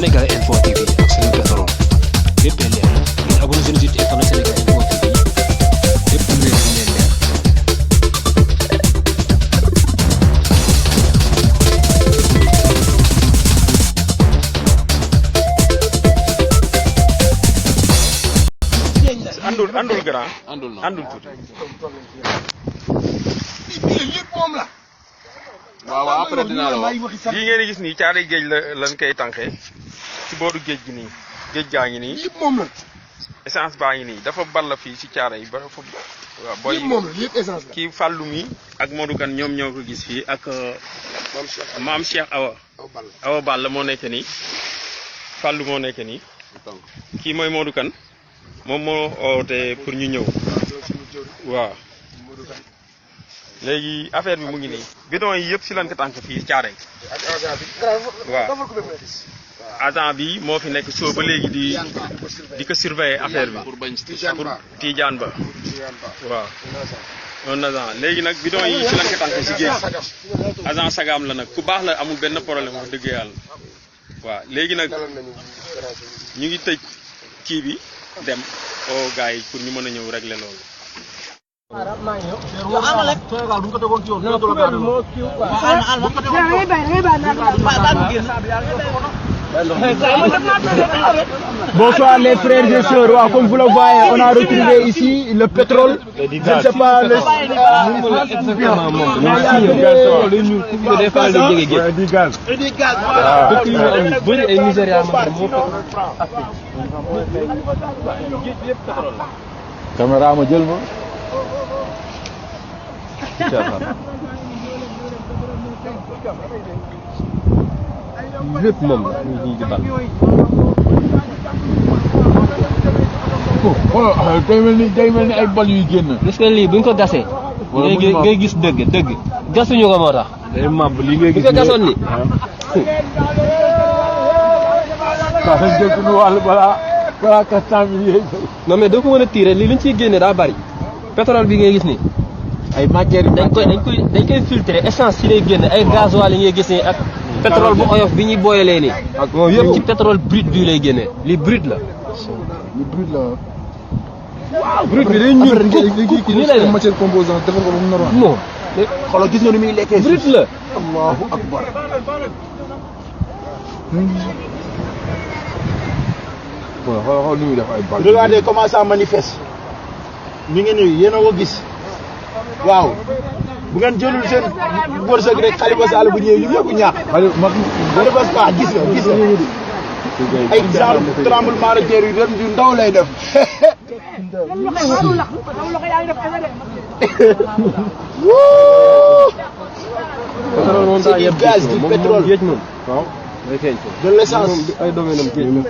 Sénégal Info TV ak suñu pétrole lépp leer ngeen abonné suñu site internet Sénégal Info TV lépp lu leen leer. andul grand andul tuuti. waaw après dinaa la wax. lii ngeen di gis nii caaday géej la lan koy tànkee ci booru géej gi nii géej gaa ngi nii yëpp moom la. essence baa ngi nii dafa ball fii ci caada yi ba fa waaw booy yëpp moom la yëpp essence la. kii fàllu mi ak Modou Kane ñoom ñoo ko gis fii ak maam Cheikh Awa Balla moo nekk nii fàllu moo nekk nii kii mooy Modou Kane moom moo oote pour ñu ñëw waaw léegi affaire bi mu ngi nii bidon yi yëpp si lan ko tànk fii caada yi waaw agent bi moo fi nekk soo ba léegi di ko surveiller affaire bi pour Tidiane Ba waaw un agent léegi nag bidon yi si lan ko tànk si géej agent sagaam la nag ku baax la amul benn problème wax dëgg yàlla waaw léegi nag ñu ngi tëj kii bi dem o gars yi pour ñu mën a ñëw régler loolu Bonsoir les frères et sœurs. Comme vous le voyez, on a retrouvé ici le pétrole. Je ne sais pas le. Caméra ma jël ma. lépp moom la ñu di bal. day mel ni ay bal yuy génn. gis nga lii bu ñu ko gasee. ngay gis dëgg gasuñu ko moo tax. day màbb li ngay gis bu ko gasoon ni. waaw dañ jël suñu wàll balaa 400 000 non mais doo ko mën a tirer lii li ñu ciy génne daa bari. pétrole bi ngay gis ni ay matières dañ koy filtrer essence ci lay génne ay gasoil yi ngay gis ni ak. pétrole bu oyof bi ñuy booyalee nii. ak moom yëpp ci pétrole brut bi lay génnee lii brut la. li brut la. waaw brut bi day ñuul kooku nii lay def matière composante defar ko ba mu normal. non. xoolal gis nga ni muy lekkee. brut la. allahu akbar. bon xool ni muy def ay bal. Regardez comment ça manifeste. mi ngi nii yéen a ko gis. waaw. bu ngeen jëlul seen wërsëg rek Khalifa Sall bu ñëwee ñu ñëpp ñaax. Khalifa Sall gis nga ay genre tremblement de terre yu ndaw lay def. pétrole moom daa yeb gaz du pétrole géej moom. waaw day feeñ ko. de l'essence ay domaine am géej moom.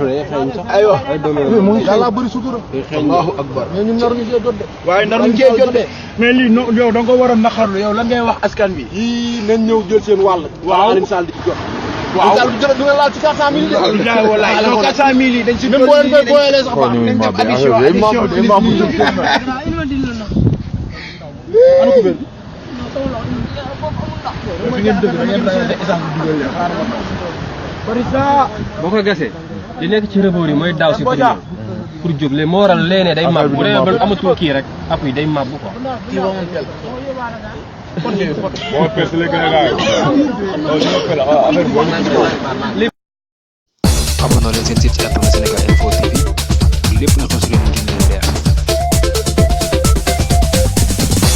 day xeeñ sax aywa ay domaine am. yàlla bëri sutura. day xeeñ Allahu akbar. mais ñun naruñu see jot de. waaye naruñu see jot de. mais lii non yow da nga ko war a naqarlu yow lan ngay wax askan bi. yii nañ ñëw jël seen wàll. waaw Alioune Sall di ci jot. waaw Sall du nga laal ci 400000 de. wallaahi wallaahi non 400000 yi dañ si. même boo leen koy booyalee sax baax. nañ def addition fi ngeen dëgg da ngeen rayante essence bi dugal leen. boo ko gasee di nekk ci rebours yi mooy daaw si pour ñëw pour jóg léegi moo waral léeg-léeg day màbb bu demee ba amatul kii rek appui day màbb quoi. abonné leen seen site internet Sénégal Info TV